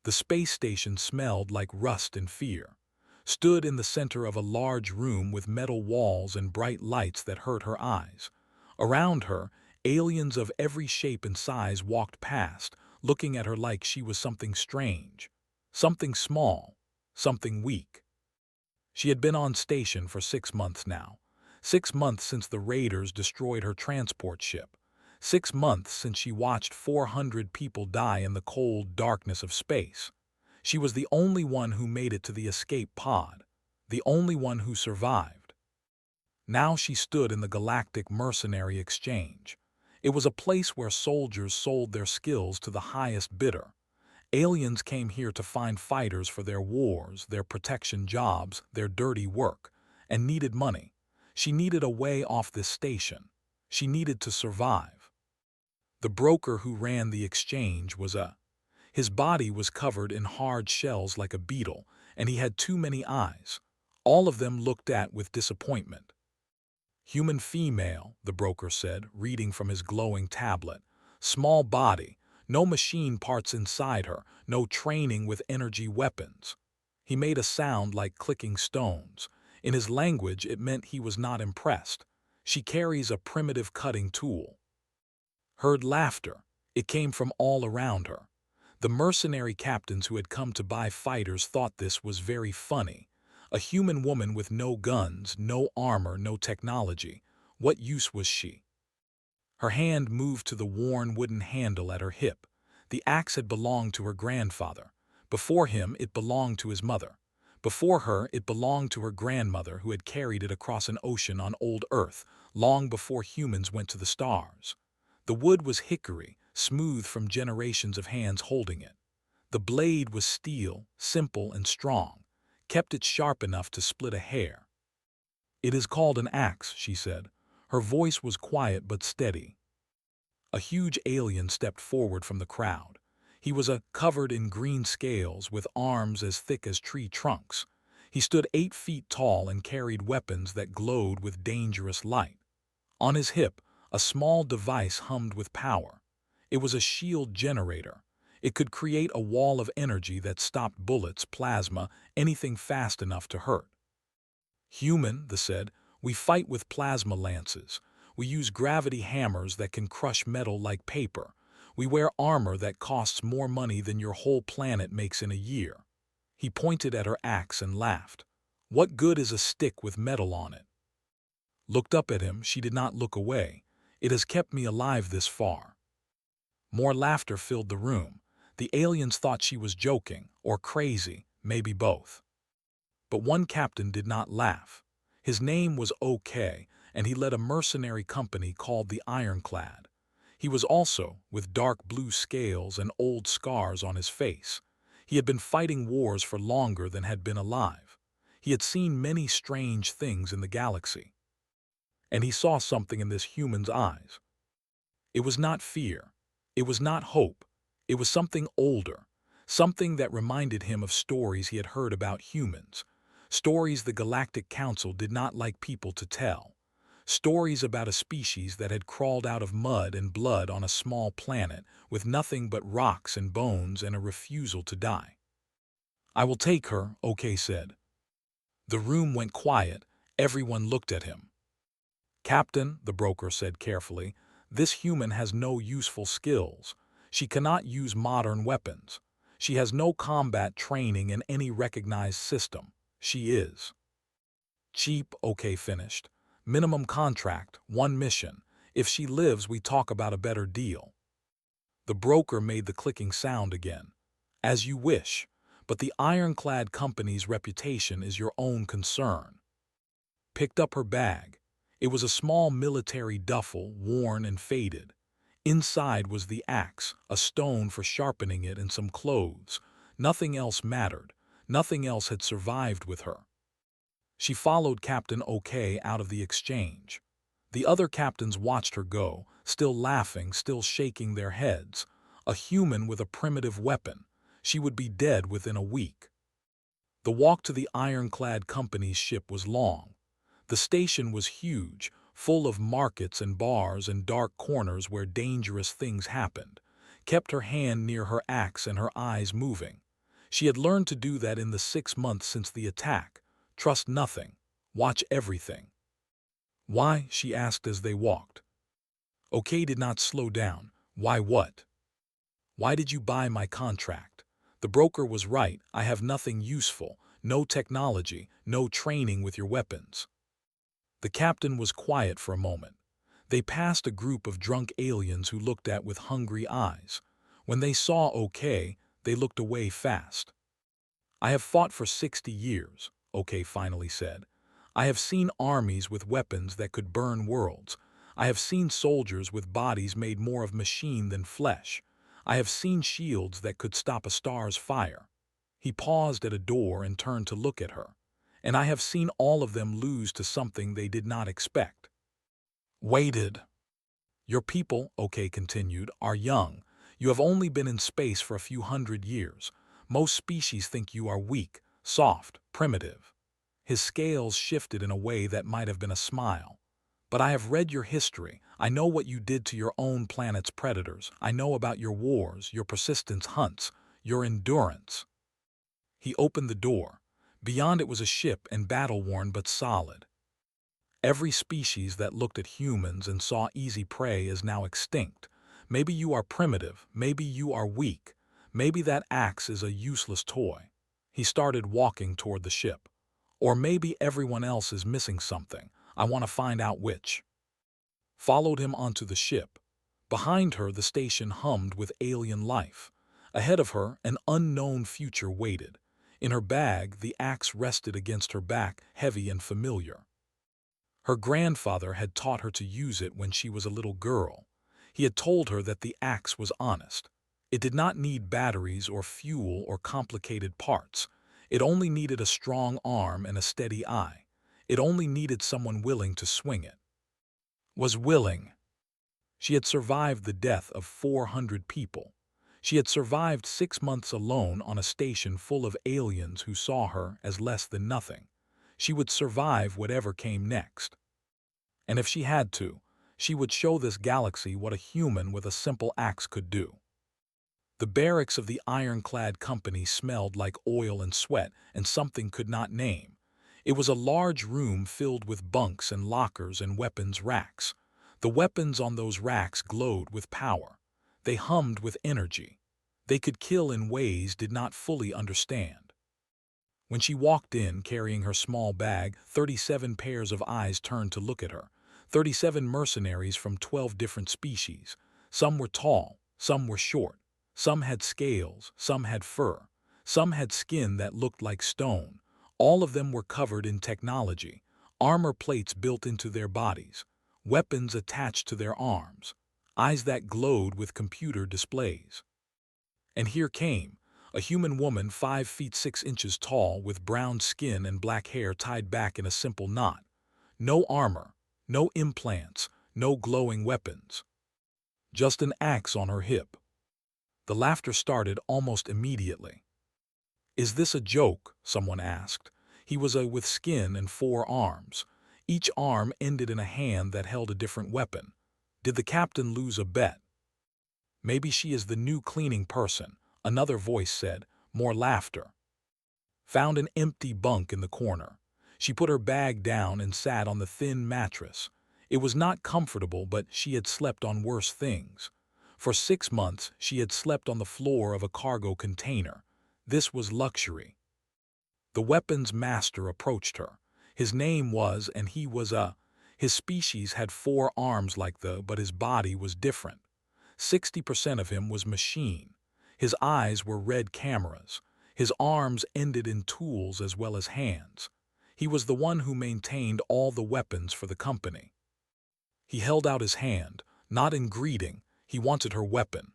The space station smelled like rust and fear. Stood in the center of a large room with metal walls and bright lights that hurt her eyes. Around her, aliens of every shape and size walked past, looking at her like she was something strange, something small, something weak. She had been on station for 6 months now. 6 months since the raiders destroyed her transport ship. 6 months since she watched 400 people die in the cold darkness of space. She was the only one who made it to the escape pod, the only one who survived. Now she stood in the Galactic Mercenary Exchange. It was a place where soldiers sold their skills to the highest bidder. Aliens came here to find fighters for their wars, their protection jobs, their dirty work, and needed money. She needed a way off this station. She needed to survive. The broker who ran the exchange was his body was covered in hard shells like a beetle, and he had too many eyes. All of them looked at with disappointment. Human female, the broker said, reading from his glowing tablet. Small body, no machine parts inside her, no training with energy weapons. He made a sound like clicking stones. In his language, it meant he was not impressed. She carries a primitive cutting tool. Heard laughter. It came from all around her. The mercenary captains who had come to buy fighters thought this was very funny. A human woman with no guns, no armor, no technology. What use was she? Her hand moved to the worn wooden handle at her hip. The axe had belonged to her grandfather. Before him, it belonged to his mother. Before her, it belonged to her grandmother who had carried it across an ocean on old Earth, long before humans went to the stars. The wood was hickory, smooth from generations of hands holding it. The blade was steel, simple and strong, kept it sharp enough to split a hair. "It is called an axe," she said. Her voice was quiet but steady. A huge alien stepped forward from the crowd. He was covered in green scales with arms as thick as tree trunks. He stood 8 feet tall and carried weapons that glowed with dangerous light. On his hip, a small device hummed with power. It was a shield generator. It could create a wall of energy that stopped bullets, plasma, anything fast enough to hurt. "Human," they said, "we fight with plasma lances. We use gravity hammers that can crush metal like paper. We wear armor that costs more money than your whole planet makes in a year." He pointed at her axe and laughed. "What good is a stick with metal on it?" Looked up at him, she did not look away. "It has kept me alive this far." More laughter filled the room. The aliens thought she was joking, or crazy, maybe both. But one captain did not laugh. His name was OK, and he led a mercenary company called the Ironclad. He was also, with dark blue scales and old scars on his face. He had been fighting wars for longer than had been alive. He had seen many strange things in the galaxy. And he saw something in this human's eyes. It was not fear. It was not hope. It was something older, something that reminded him of stories he had heard about humans, stories the Galactic Council did not like people to tell, stories about a species that had crawled out of mud and blood on a small planet with nothing but rocks and bones and a refusal to die. "I will take her," OK said. The room went quiet. Everyone looked at him. "Captain," the broker said carefully, "this human has no useful skills. She cannot use modern weapons. She has no combat training in any recognized system. She is cheap," OK finished. "Minimum contract, 1 mission. If she lives, we talk about a better deal." The broker made the clicking sound again. "As you wish, but the Ironclad Company's reputation is your own concern." Picked up her bag. It was a small military duffel, worn and faded. Inside was the axe, a stone for sharpening it, and some clothes. Nothing else mattered. Nothing else had survived with her. She followed Captain OK out of the exchange. The other captains watched her go, still laughing, still shaking their heads. A human with a primitive weapon. She would be dead within a week. The walk to the Ironclad Company's ship was long. The station was huge, full of markets and bars and dark corners where dangerous things happened. Kept her hand near her axe and her eyes moving. She had learned to do that in the 6 months since the attack. Trust nothing. Watch everything. Why? She asked as they walked. Okay did not slow down. Why what? Why did you buy my contract? The broker was right. I have nothing useful, no technology, no training with your weapons. The captain was quiet for a moment. They passed a group of drunk aliens who looked at with hungry eyes. When they saw OK, they looked away fast. I have fought for 60 years, OK finally said. I have seen armies with weapons that could burn worlds. I have seen soldiers with bodies made more of machine than flesh. I have seen shields that could stop a star's fire. He paused at a door and turned to look at her. And I have seen all of them lose to something they did not expect. Waited. Your people, OK continued, are young. You have only been in space for a few hundred years. Most species think you are weak, soft, primitive. His scales shifted in a way that might have been a smile. But I have read your history. I know what you did to your own planet's predators. I know about your wars, your persistence hunts, your endurance. He opened the door. Beyond it was a ship and battle-worn but solid. Every species that looked at humans and saw easy prey is now extinct. Maybe you are primitive, maybe you are weak, maybe that axe is a useless toy. He started walking toward the ship. Or maybe everyone else is missing something. I want to find out which. Followed him onto the ship. Behind her, the station hummed with alien life. Ahead of her, an unknown future waited. In her bag, the axe rested against her back, heavy and familiar. Her grandfather had taught her to use it when she was a little girl. He had told her that the axe was honest. It did not need batteries or fuel or complicated parts. It only needed a strong arm and a steady eye. It only needed someone willing to swing it. Was willing. She had survived the death of 400 people. She had survived 6 months alone on a station full of aliens who saw her as less than nothing. She would survive whatever came next. And if she had to, she would show this galaxy what a human with a simple axe could do. The barracks of the ironclad company smelled like oil and sweat and something could not name. It was a large room filled with bunks and lockers and weapons racks. The weapons on those racks glowed with power. They hummed with energy. They could kill in ways did not fully understand. When she walked in carrying her small bag, 37 pairs of eyes turned to look at her. 37 mercenaries from 12 different species. Some were tall, some were short. Some had scales, some had fur. Some had skin that looked like stone. All of them were covered in technology. Armor plates built into their bodies. Weapons attached to their arms. Eyes that glowed with computer displays. And here came a human woman 5 feet 6 inches tall with brown skin and black hair tied back in a simple knot. No armor, no implants, no glowing weapons. Just an axe on her hip. The laughter started almost immediately. Is this a joke? Someone asked. He was with skin and 4 arms. Each arm ended in a hand that held a different weapon. Did the captain lose a bet? Maybe she is the new cleaning person, another voice said, more laughter. Found an empty bunk in the corner. She put her bag down and sat on the thin mattress. It was not comfortable, but she had slept on worse things. For 6 months, she had slept on the floor of a cargo container. This was luxury. The weapons master approached her. His name was, and he was his species had 4 arms like but his body was different. 60% of him was machine. His eyes were red cameras. His arms ended in tools as well as hands. He was the one who maintained all the weapons for the company. He held out his hand, not in greeting. He wanted her weapon.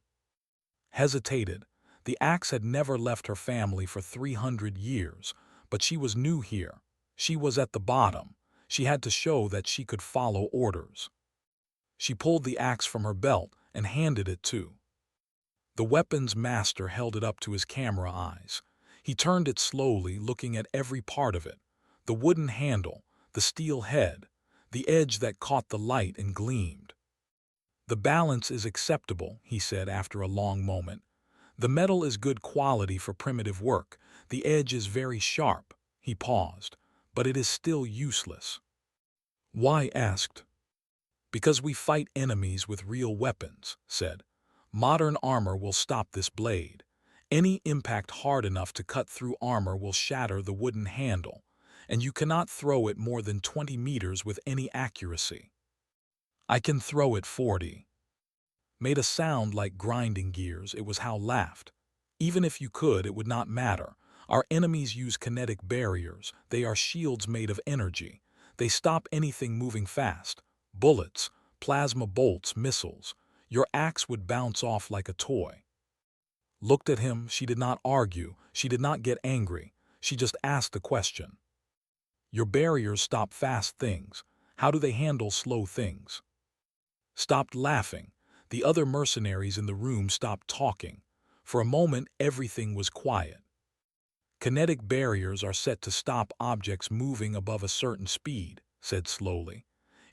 Hesitated. The axe had never left her family for 300 years, but she was new here. She was at the bottom. She had to show that she could follow orders. She pulled the axe from her belt and handed it to. The weapons master held it up to his camera eyes. He turned it slowly, looking at every part of it. The wooden handle, the steel head, the edge that caught the light and gleamed. The balance is acceptable, he said after a long moment. The metal is good quality for primitive work. The edge is very sharp. He paused. But it is still useless. Why? Asked. Because we fight enemies with real weapons, said. Modern armor will stop this blade. Any impact hard enough to cut through armor will shatter the wooden handle, and you cannot throw it more than 20 meters with any accuracy. I can throw it 40. Made a sound like grinding gears. It was Hal laughed. Even if you could, it would not matter. Our enemies use kinetic barriers. They are shields made of energy. They stop anything moving fast. Bullets, plasma bolts, missiles. Your axe would bounce off like a toy. Looked at him. She did not argue. She did not get angry. She just asked a question. Your barriers stop fast things. How do they handle slow things? Stopped laughing. The other mercenaries in the room stopped talking. For a moment, everything was quiet. Kinetic barriers are set to stop objects moving above a certain speed, said slowly.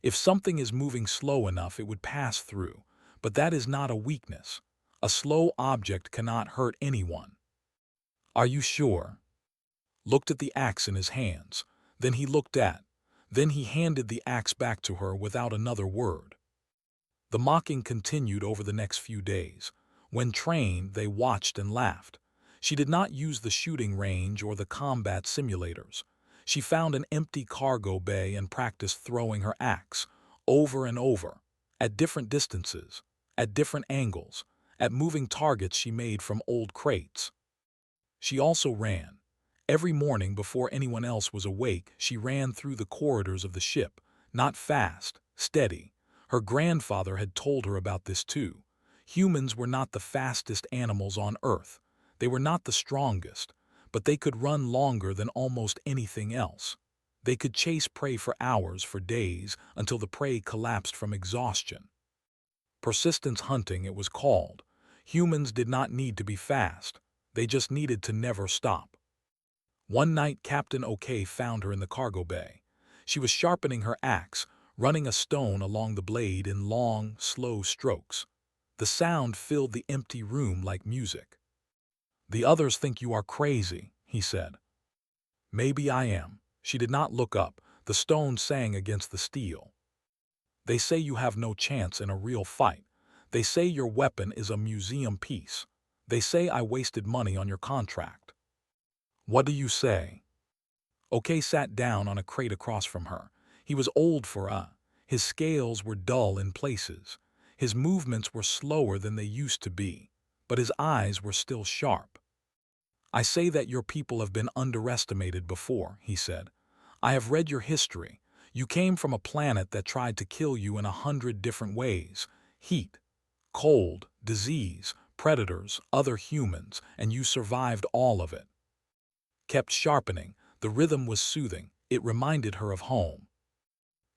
If something is moving slow enough, it would pass through. But that is not a weakness. A slow object cannot hurt anyone. Are you sure? Looked at the axe in his hands. Then he looked at. Then he handed the axe back to her without another word. The mocking continued over the next few days. When trained, they watched and laughed. She did not use the shooting range or the combat simulators. She found an empty cargo bay and practiced throwing her axe, over and over, at different distances, at different angles, at moving targets she made from old crates. She also ran. Every morning before anyone else was awake, she ran through the corridors of the ship, not fast, steady. Her grandfather had told her about this too. Humans were not the fastest animals on Earth. They were not the strongest, but they could run longer than almost anything else. They could chase prey for hours, for days, until the prey collapsed from exhaustion. Persistence hunting, it was called. Humans did not need to be fast. They just needed to never stop. One night, Captain OK found her in the cargo bay. She was sharpening her axe, running a stone along the blade in long, slow strokes. The sound filled the empty room like music. The others think you are crazy, he said. Maybe I am. She did not look up. The stone sang against the steel. They say you have no chance in a real fight. They say your weapon is a museum piece. They say I wasted money on your contract. What do you say? OK sat down on a crate across from her. He was old for his scales were dull in places. His movements were slower than they used to be, but his eyes were still sharp. I say that your people have been underestimated before, he said. I have read your history. You came from a planet that tried to kill you in 100 different ways. Heat, cold, disease, predators, other humans, and you survived all of it. Kept sharpening. The rhythm was soothing. It reminded her of home.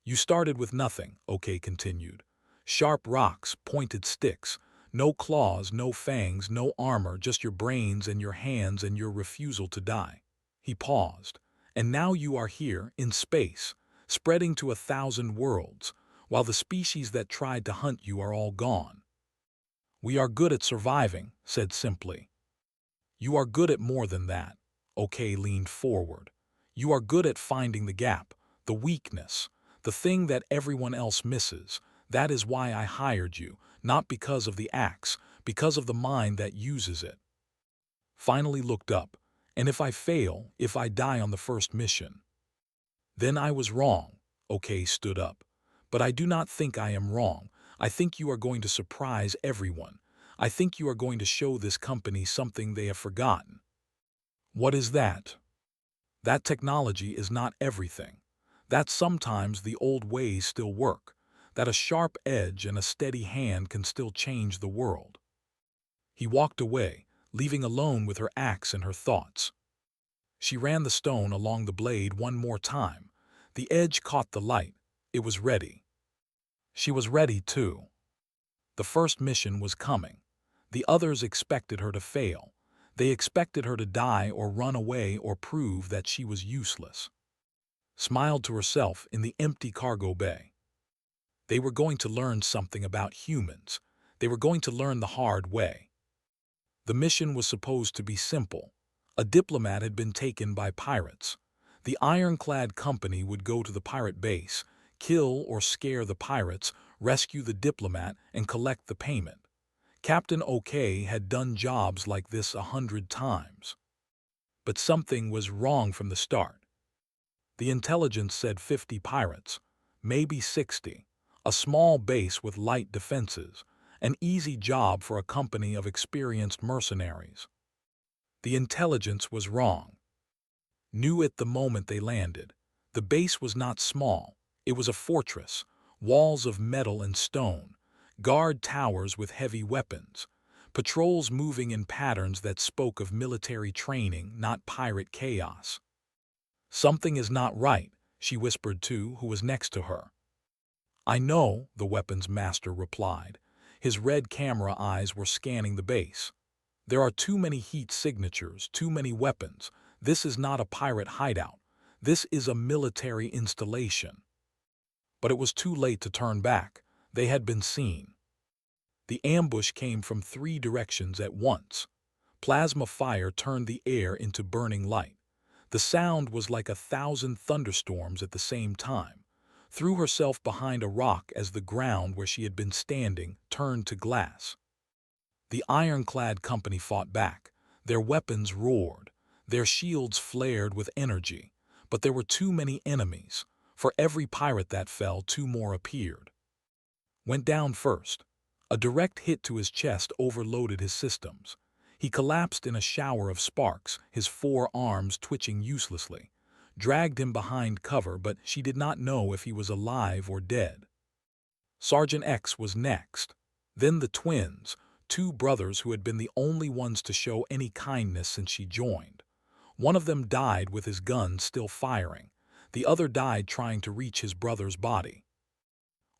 You started with nothing, OK continued. Sharp rocks, pointed sticks, no claws, no fangs, no armor, just your brains and your hands and your refusal to die. He paused. And now you are here, in space, spreading to 1,000 worlds, while the species that tried to hunt you are all gone. We are good at surviving, said simply. You are good at more than that. OK leaned forward. You are good at finding the gap, the weakness, the thing that everyone else misses. That is why I hired you, not because of the axe, because of the mind that uses it. Finally looked up. And if I fail, if I die on the first mission, then I was wrong. OK stood up. But I do not think I am wrong. I think you are going to surprise everyone. I think you are going to show this company something they have forgotten. What is that? That technology is not everything. That sometimes the old ways still work. That a sharp edge and a steady hand can still change the world. He walked away, leaving alone with her axe and her thoughts. She ran the stone along the blade one more time. The edge caught the light. It was ready. She was ready too. The first mission was coming. The others expected her to fail. They expected her to die or run away or prove that she was useless. Smiled to herself in the empty cargo bay. They were going to learn something about humans. They were going to learn the hard way. The mission was supposed to be simple. A diplomat had been taken by pirates. The ironclad company would go to the pirate base, kill or scare the pirates, rescue the diplomat, and collect the payment. Captain OK had done jobs like this 100 times. But something was wrong from the start. The intelligence said 50 pirates, maybe 60, a small base with light defenses, an easy job for a company of experienced mercenaries. The intelligence was wrong. Knew it the moment they landed. The base was not small. It was a fortress, walls of metal and stone, guard towers with heavy weapons, patrols moving in patterns that spoke of military training, not pirate chaos. "Something is not right," she whispered to who was next to her. "I know," the weapons master replied. His red camera eyes were scanning the base. "There are too many heat signatures, too many weapons. This is not a pirate hideout. This is a military installation." But it was too late to turn back. They had been seen. The ambush came from 3 directions at once. Plasma fire turned the air into burning light. The sound was like 1,000 thunderstorms at the same time. Threw herself behind a rock as the ground where she had been standing turned to glass. The ironclad company fought back. Their weapons roared. Their shields flared with energy. But there were too many enemies. For every pirate that fell, 2 more appeared. Went down first. A direct hit to his chest overloaded his systems. He collapsed in a shower of sparks, his 4 arms twitching uselessly. Dragged him behind cover, but she did not know if he was alive or dead. Sergeant X was next. Then the twins, 2 brothers who had been the only ones to show any kindness since she joined. One of them died with his gun still firing. The other died trying to reach his brother's body.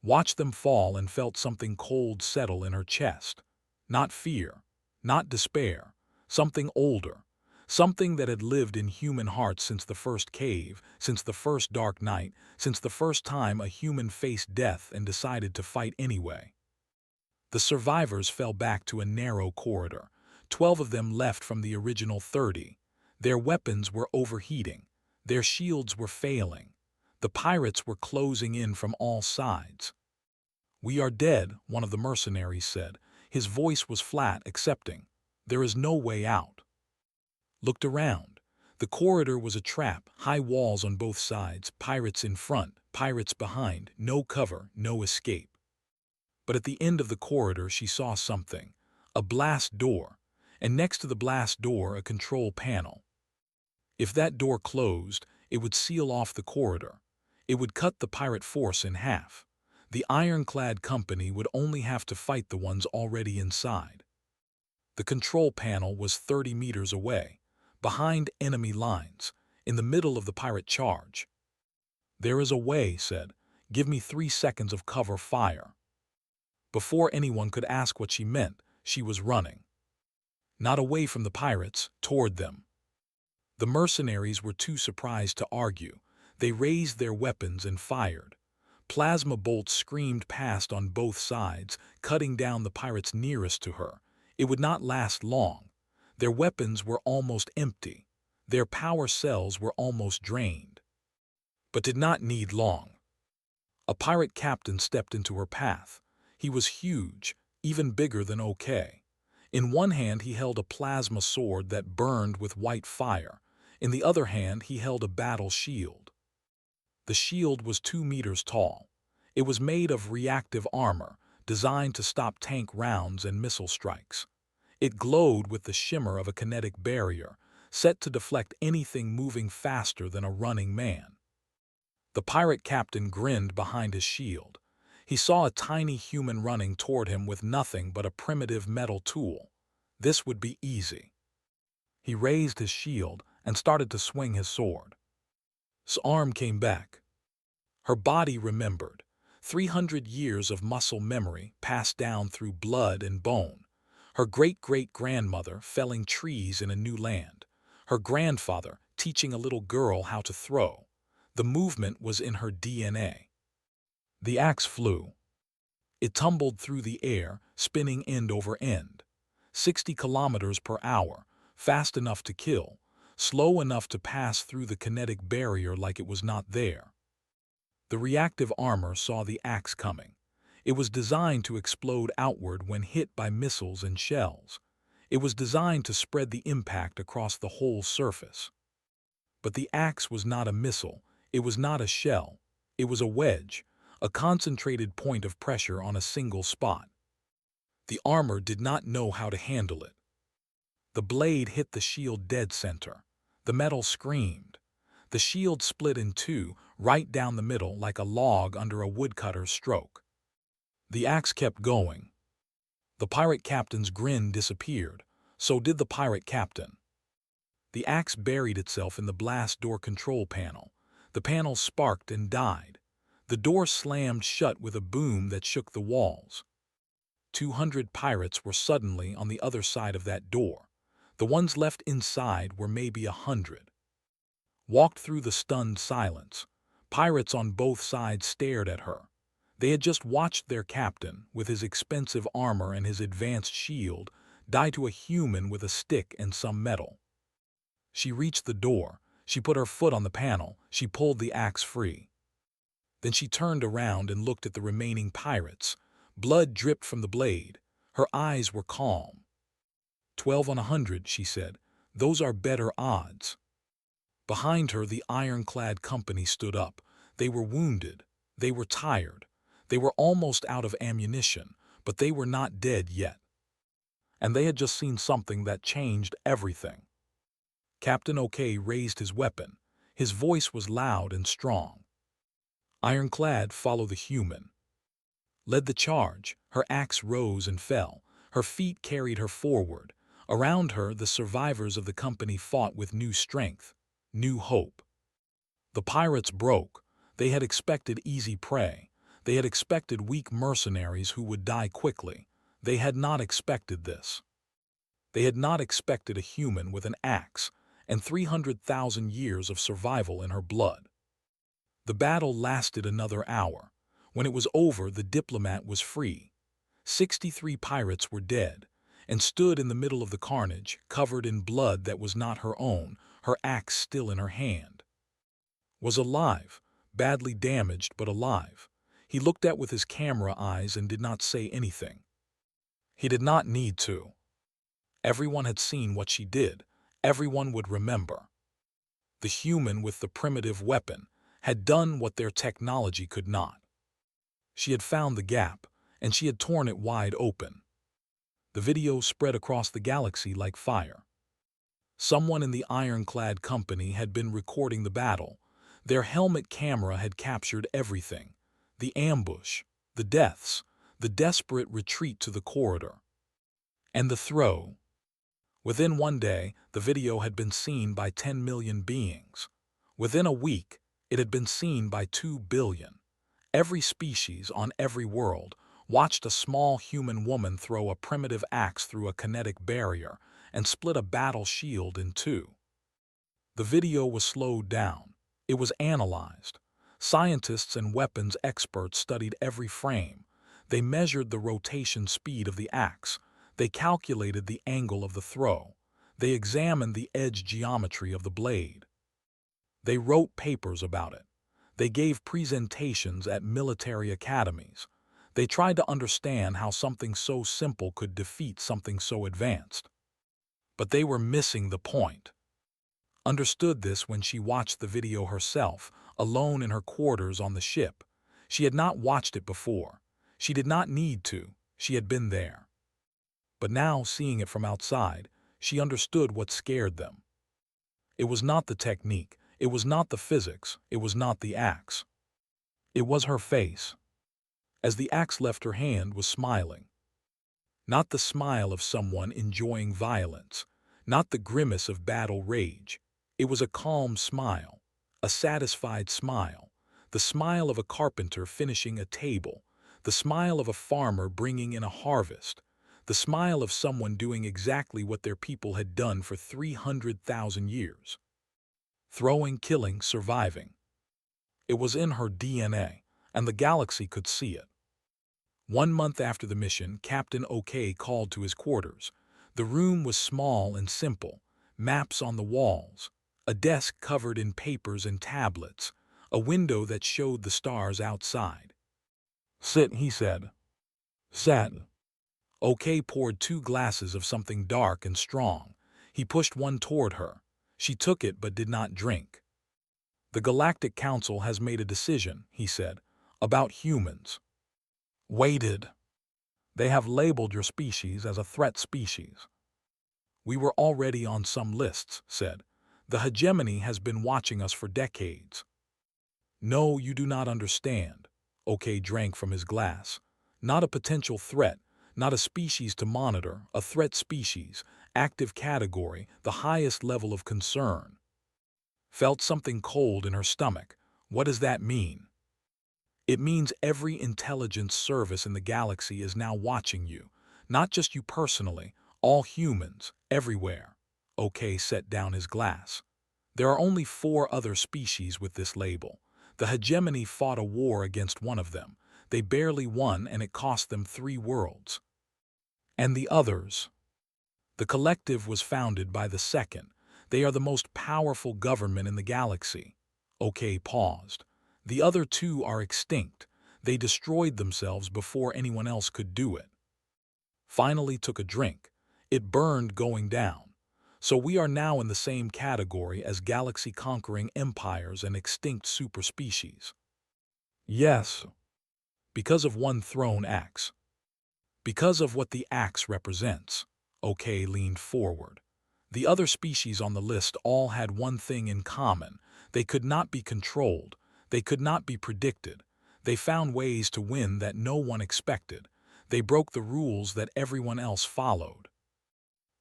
Watched them fall and felt something cold settle in her chest. Not fear, not despair, something older, something that had lived in human hearts since the first cave, since the first dark night, since the first time a human faced death and decided to fight anyway. The survivors fell back to a narrow corridor. 12 of them left from the original 30. Their weapons were overheating. Their shields were failing. The pirates were closing in from all sides. "We are dead," one of the mercenaries said. His voice was flat, accepting. "There is no way out." Looked around. The corridor was a trap, high walls on both sides, pirates in front, pirates behind, no cover, no escape. But at the end of the corridor she saw something. A blast door, and next to the blast door a control panel. If that door closed, it would seal off the corridor. It would cut the pirate force in half. The ironclad company would only have to fight the ones already inside. The control panel was 30 meters away, behind enemy lines, in the middle of the pirate charge. "There is a way," said. "Give me 3 seconds of cover fire." Before anyone could ask what she meant, she was running. Not away from the pirates, toward them. The mercenaries were too surprised to argue. They raised their weapons and fired. Plasma bolts screamed past on both sides, cutting down the pirates nearest to her. It would not last long. Their weapons were almost empty. Their power cells were almost drained. But did not need long. A pirate captain stepped into her path. He was huge, even bigger than OK. In one hand he held a plasma sword that burned with white fire. In the other hand he held a battle shield. The shield was 2 meters tall. It was made of reactive armor, designed to stop tank rounds and missile strikes. It glowed with the shimmer of a kinetic barrier, set to deflect anything moving faster than a running man. The pirate captain grinned behind his shield. He saw a tiny human running toward him with nothing but a primitive metal tool. This would be easy. He raised his shield and started to swing his sword. His arm came back. Her body remembered. 300 years of muscle memory passed down through blood and bone. Her great-great-grandmother felling trees in a new land. Her grandfather teaching a little girl how to throw. The movement was in her DNA. The axe flew. It tumbled through the air, spinning end over end. 60 kilometers per hour, fast enough to kill, slow enough to pass through the kinetic barrier like it was not there. The reactive armor saw the axe coming. It was designed to explode outward when hit by missiles and shells. It was designed to spread the impact across the whole surface. But the axe was not a missile, it was not a shell, it was a wedge, a concentrated point of pressure on a single spot. The armor did not know how to handle it. The blade hit the shield dead center. The metal screamed. The shield split in two, right down the middle like a log under a woodcutter's stroke. The axe kept going. The pirate captain's grin disappeared. So did the pirate captain. The axe buried itself in the blast door control panel. The panel sparked and died. The door slammed shut with a boom that shook the walls. 200 pirates were suddenly on the other side of that door. The ones left inside were maybe 100. Walked through the stunned silence. Pirates on both sides stared at her. They had just watched their captain, with his expensive armor and his advanced shield, die to a human with a stick and some metal. She reached the door. She put her foot on the panel. She pulled the axe free. Then she turned around and looked at the remaining pirates. Blood dripped from the blade. Her eyes were calm. 12 on 100, she said. Those are better odds. Behind her, the ironclad company stood up. They were wounded. They were tired. They were almost out of ammunition, but they were not dead yet. And they had just seen something that changed everything. Captain OK raised his weapon. His voice was loud and strong. Ironclad, follow the human. Led the charge. Her axe rose and fell. Her feet carried her forward. Around her, the survivors of the company fought with new strength, new hope. The pirates broke. They had expected easy prey. They had expected weak mercenaries who would die quickly. They had not expected this. They had not expected a human with an axe and 300,000 years of survival in her blood. The battle lasted another hour. When it was over, the diplomat was free. 63 pirates were dead and stood in the middle of the carnage, covered in blood that was not her own, her axe still in her hand. Was alive, badly damaged but alive. He looked at with his camera eyes and did not say anything. He did not need to. Everyone had seen what she did. Everyone would remember. The human with the primitive weapon had done what their technology could not. She had found the gap, and she had torn it wide open. The video spread across the galaxy like fire. Someone in the ironclad company had been recording the battle. Their helmet camera had captured everything. The ambush, the deaths, the desperate retreat to the corridor. And the throw. Within one day, the video had been seen by 10 million beings. Within a week, it had been seen by 2 billion. Every species on every world watched a small human woman throw a primitive axe through a kinetic barrier and split a battle shield in two. The video was slowed down. It was analyzed. Scientists and weapons experts studied every frame. They measured the rotation speed of the axe. They calculated the angle of the throw. They examined the edge geometry of the blade. They wrote papers about it. They gave presentations at military academies. They tried to understand how something so simple could defeat something so advanced. But they were missing the point. Understood this when she watched the video herself, alone in her quarters on the ship. She had not watched it before. She did not need to. She had been there. But now, seeing it from outside, she understood what scared them. It was not the technique. It was not the physics. It was not the axe. It was her face. As the axe left her hand, was smiling. Not the smile of someone enjoying violence, not the grimace of battle rage. It was a calm smile, a satisfied smile, the smile of a carpenter finishing a table, the smile of a farmer bringing in a harvest, the smile of someone doing exactly what their people had done for 300,000 years. Throwing, killing, surviving. It was in her DNA, and the galaxy could see it. 1 month after the mission, Captain OK called to his quarters. The room was small and simple, maps on the walls, a desk covered in papers and tablets, a window that showed the stars outside. "Sit," he said. Sat. OK poured 2 glasses of something dark and strong. He pushed one toward her. She took it but did not drink. "The Galactic Council has made a decision," he said, "about humans." Waited. "They have labeled your species as a threat species." "We were already on some lists," said. "The hegemony has been watching us for decades." "No, you do not understand." OK drank from his glass. "Not a potential threat, not a species to monitor, a threat species, active category, the highest level of concern." Felt something cold in her stomach. What does that mean? "It means every intelligence service in the galaxy is now watching you. Not just you personally, all humans, everywhere." OK set down his glass. "There are only 4 other species with this label. The hegemony fought a war against one of them. They barely won and it cost them 3 worlds. And the others?" "The collective was founded by the second. They are the most powerful government in the galaxy." OK paused. "The other 2 are extinct. They destroyed themselves before anyone else could do it." Finally took a drink. It burned going down. "So we are now in the same category as galaxy-conquering empires and extinct superspecies." "Yes." "Because of one thrown axe." "Because of what the axe represents." OK leaned forward. "The other species on the list all had one thing in common. They could not be controlled. They could not be predicted. They found ways to win that no one expected. They broke the rules that everyone else followed."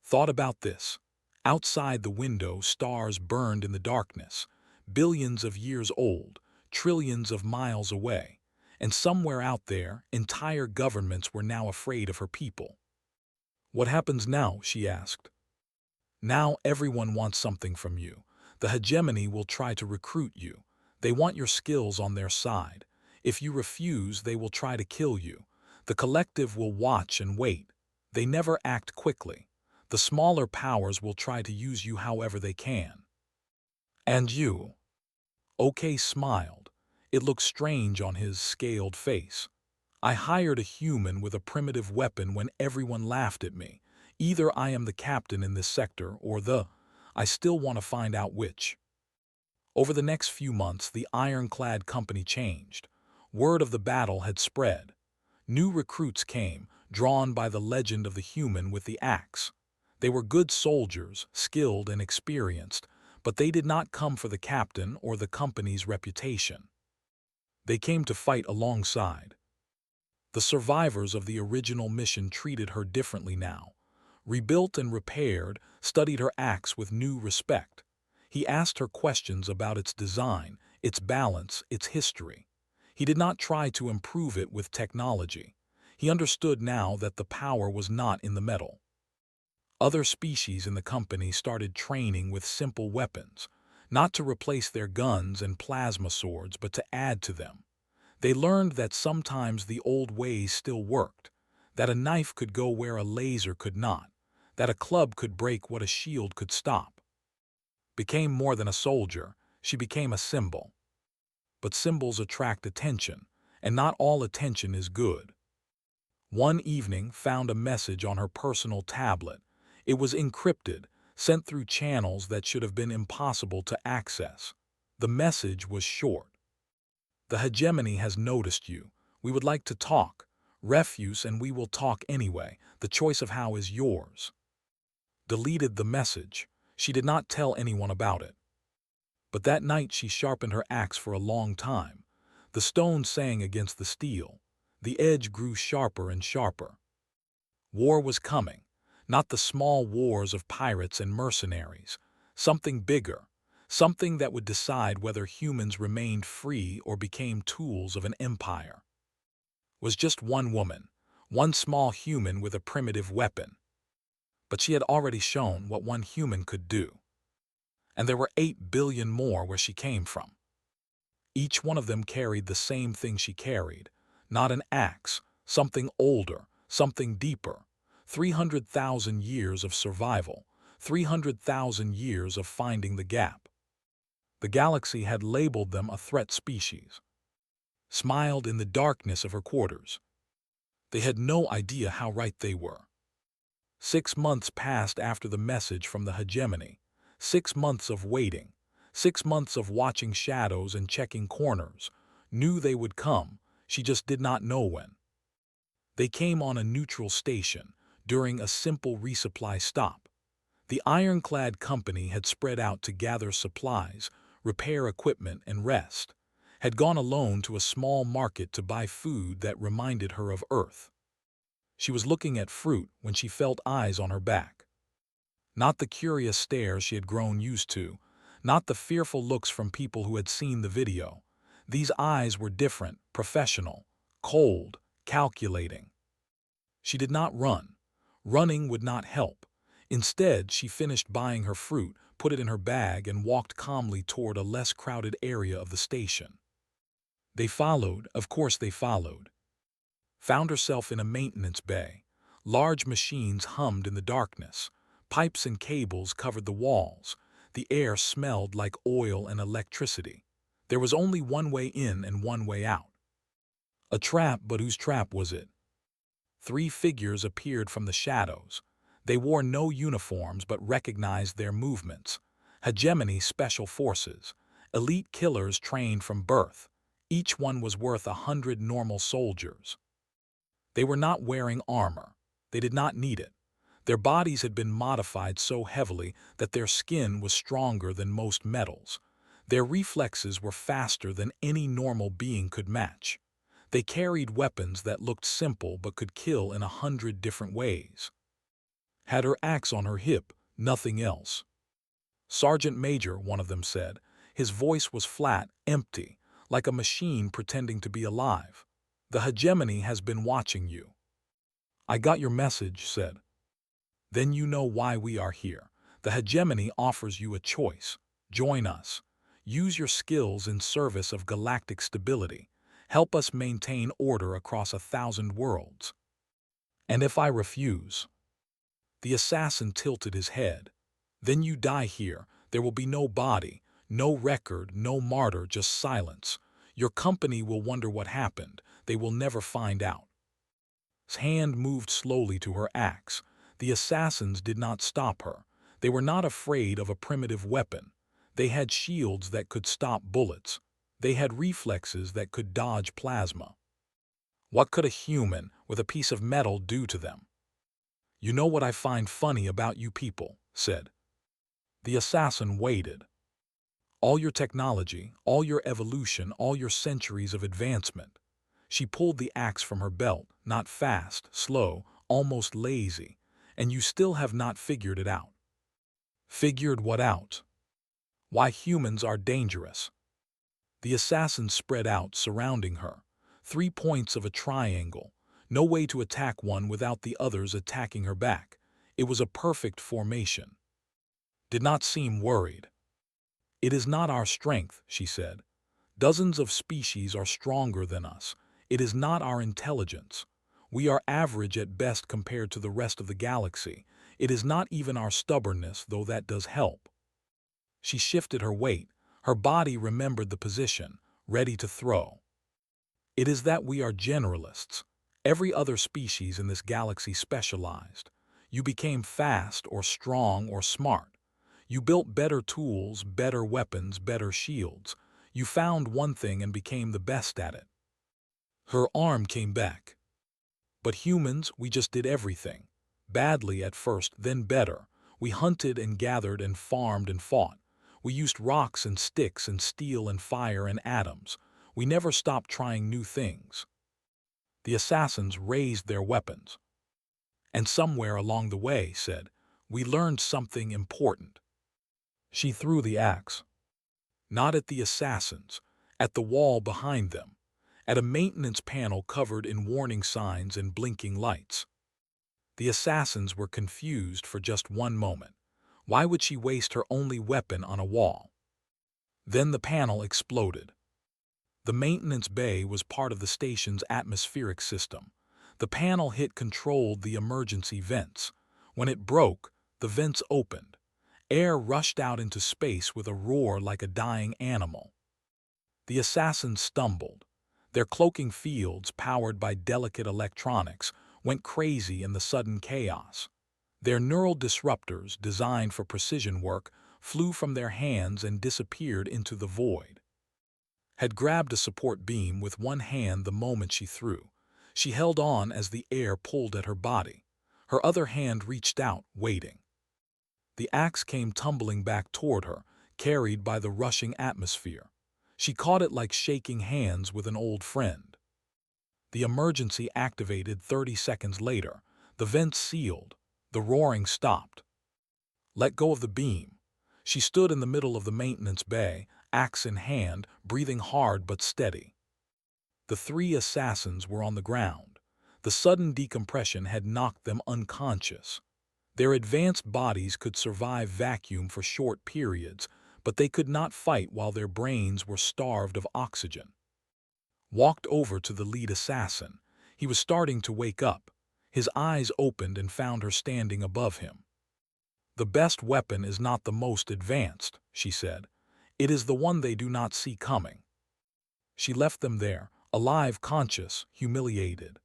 Thought about this. Outside the window, stars burned in the darkness, billions of years old, trillions of miles away. And somewhere out there, entire governments were now afraid of her people. "What happens now?" she asked. "Now everyone wants something from you. The hegemony will try to recruit you. They want your skills on their side. If you refuse, they will try to kill you. The collective will watch and wait. They never act quickly. The smaller powers will try to use you however they can." "And you?" OK smiled. It looked strange on his scaled face. "I hired a human with a primitive weapon when everyone laughed at me. Either I am the captain in this sector or I still want to find out which." Over the next few months, the ironclad company changed. Word of the battle had spread. New recruits came, drawn by the legend of the human with the axe. They were good soldiers, skilled and experienced, but they did not come for the captain or the company's reputation. They came to fight alongside. The survivors of the original mission treated her differently now. Rebuilt and repaired, studied her axe with new respect. He asked her questions about its design, its balance, its history. He did not try to improve it with technology. He understood now that the power was not in the metal. Other species in the company started training with simple weapons, not to replace their guns and plasma swords, but to add to them. They learned that sometimes the old ways still worked, that a knife could go where a laser could not, that a club could break what a shield could stop. Became more than a soldier, she became a symbol. But symbols attract attention, and not all attention is good. One evening found a message on her personal tablet. It was encrypted, sent through channels that should have been impossible to access. The message was short. "The hegemony has noticed you. We would like to talk. Refuse and we will talk anyway. The choice of how is yours." Deleted the message. She did not tell anyone about it. But that night she sharpened her axe for a long time. The stone sang against the steel. The edge grew sharper and sharper. War was coming. Not the small wars of pirates and mercenaries. Something bigger. Something that would decide whether humans remained free or became tools of an empire. Was just one woman, one small human with a primitive weapon. But she had already shown what one human could do. And there were 8 billion more where she came from. Each one of them carried the same thing she carried, not an axe, something older, something deeper, 300,000 years of survival, 300,000 years of finding the gap. The galaxy had labeled them a threat species. Smiled in the darkness of her quarters. They had no idea how right they were. 6 months passed after the message from the hegemony. 6 months of waiting. 6 months of watching shadows and checking corners. Knew they would come, she just did not know when. They came on a neutral station, during a simple resupply stop. The ironclad company had spread out to gather supplies, repair equipment, and rest. Had gone alone to a small market to buy food that reminded her of Earth. She was looking at fruit when she felt eyes on her back. Not the curious stares she had grown used to, not the fearful looks from people who had seen the video. These eyes were different, professional, cold, calculating. She did not run. Running would not help. Instead, she finished buying her fruit, put it in her bag, and walked calmly toward a less crowded area of the station. They followed, of course they followed. Found herself in a maintenance bay. Large machines hummed in the darkness. Pipes and cables covered the walls. The air smelled like oil and electricity. There was only one way in and one way out. A trap, but whose trap was it? 3 figures appeared from the shadows. They wore no uniforms but recognized their movements. Hegemony Special Forces. Elite killers trained from birth. Each one was worth 100 normal soldiers. They were not wearing armor. They did not need it. Their bodies had been modified so heavily that their skin was stronger than most metals. Their reflexes were faster than any normal being could match. They carried weapons that looked simple but could kill in 100 different ways. Had her axe on her hip, nothing else. Sergeant Major, one of them said. His voice was flat, empty, like a machine pretending to be alive. The hegemony has been watching you. I got your message, said. Then you know why we are here. The hegemony offers you a choice. Join us. Use your skills in service of galactic stability. Help us maintain order across 1,000 worlds. And if I refuse? The assassin tilted his head. Then you die here. There will be no body, no record, no martyr, just silence. Your company will wonder what happened. They will never find out. His hand moved slowly to her axe. The assassins did not stop her. They were not afraid of a primitive weapon. They had shields that could stop bullets. They had reflexes that could dodge plasma. What could a human with a piece of metal do to them? You know what I find funny about you people, said. The assassin waited. All your technology, all your evolution, all your centuries of advancement. She pulled the axe from her belt, not fast, slow, almost lazy, and you still have not figured it out. Figured what out? Why humans are dangerous. The assassin spread out, surrounding her. 3 points of a triangle. No way to attack one without the others attacking her back. It was a perfect formation. Did not seem worried. It is not our strength, she said. Dozens of species are stronger than us. It is not our intelligence. We are average at best compared to the rest of the galaxy. It is not even our stubbornness, though that does help. She shifted her weight. Her body remembered the position, ready to throw. It is that we are generalists. Every other species in this galaxy specialized. You became fast or strong or smart. You built better tools, better weapons, better shields. You found one thing and became the best at it. Her arm came back. But humans, we just did everything. Badly at first, then better. We hunted and gathered and farmed and fought. We used rocks and sticks and steel and fire and atoms. We never stopped trying new things. The assassins raised their weapons. And somewhere along the way, said, we learned something important. She threw the axe. Not at the assassins, at the wall behind them, at a maintenance panel covered in warning signs and blinking lights. The assassins were confused for just one moment. Why would she waste her only weapon on a wall? Then the panel exploded. The maintenance bay was part of the station's atmospheric system. The panel hit controlled the emergency vents. When it broke, the vents opened. Air rushed out into space with a roar like a dying animal. The assassins stumbled. Their cloaking fields, powered by delicate electronics, went crazy in the sudden chaos. Their neural disruptors, designed for precision work, flew from their hands and disappeared into the void. Had grabbed a support beam with one hand the moment she threw. She held on as the air pulled at her body. Her other hand reached out, waiting. The axe came tumbling back toward her, carried by the rushing atmosphere. She caught it like shaking hands with an old friend. The emergency activated 30 seconds later. The vents sealed. The roaring stopped. Let go of the beam. She stood in the middle of the maintenance bay, axe in hand, breathing hard but steady. The three assassins were on the ground. The sudden decompression had knocked them unconscious. Their advanced bodies could survive vacuum for short periods, but they could not fight while their brains were starved of oxygen. Walked over to the lead assassin. He was starting to wake up. His eyes opened and found her standing above him. "The best weapon is not the most advanced," she said. "It is the one they do not see coming." She left them there, alive, conscious, humiliated.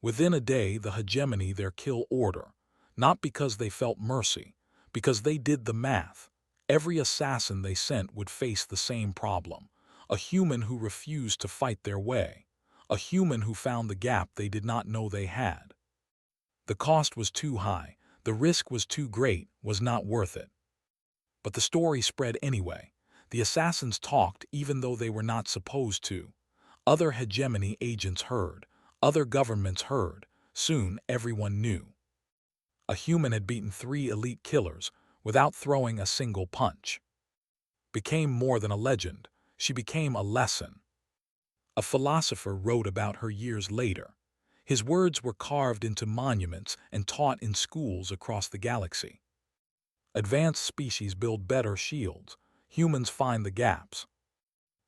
Within a day, the hegemony their kill order. Not because they felt mercy, because they did the math. Every assassin they sent would face the same problem. A human who refused to fight their way. A human who found the gap they did not know they had. The cost was too high. The risk was too great, was not worth it. But the story spread anyway. The assassins talked even though they were not supposed to. Other hegemony agents heard. Other governments heard. Soon, everyone knew. A human had beaten 3 elite killers without throwing a single punch. Became more than a legend. She became a lesson. A philosopher wrote about her years later. His words were carved into monuments and taught in schools across the galaxy. Advanced species build better shields. Humans find the gaps.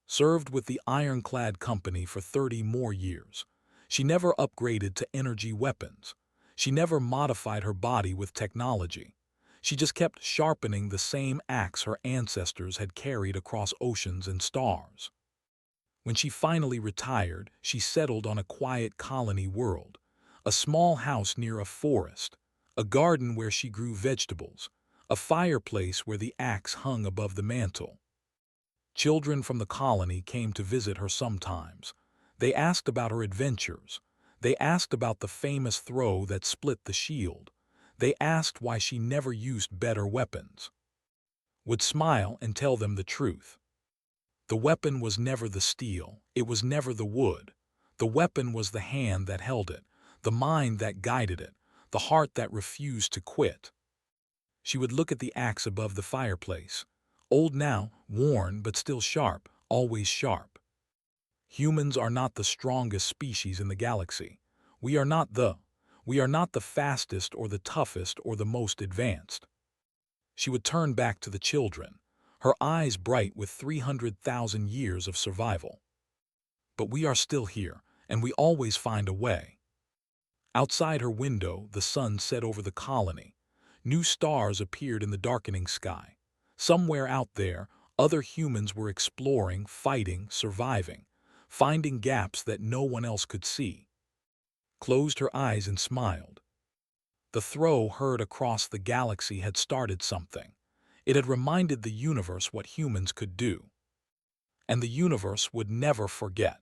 Served with the Ironclad Company for 30 more years. She never upgraded to energy weapons. She never modified her body with technology. She just kept sharpening the same axe her ancestors had carried across oceans and stars. When she finally retired, she settled on a quiet colony world. A small house near a forest. A garden where she grew vegetables. A fireplace where the axe hung above the mantel. Children from the colony came to visit her sometimes. They asked about her adventures. They asked about the famous throw that split the shield. They asked why she never used better weapons. Would smile and tell them the truth. The weapon was never the steel. It was never the wood. The weapon was the hand that held it, the mind that guided it, the heart that refused to quit. She would look at the axe above the fireplace. Old now, worn, but still sharp, always sharp. Humans are not the strongest species in the galaxy. We are not the fastest or the toughest or the most advanced. She would turn back to the children, her eyes bright with 300,000 years of survival. But we are still here, and we always find a way. Outside her window, the sun set over the colony. New stars appeared in the darkening sky. Somewhere out there, other humans were exploring, fighting, surviving, finding gaps that no one else could see. Closed her eyes and smiled. The throw heard across the galaxy had started something. It had reminded the universe what humans could do. And the universe would never forget.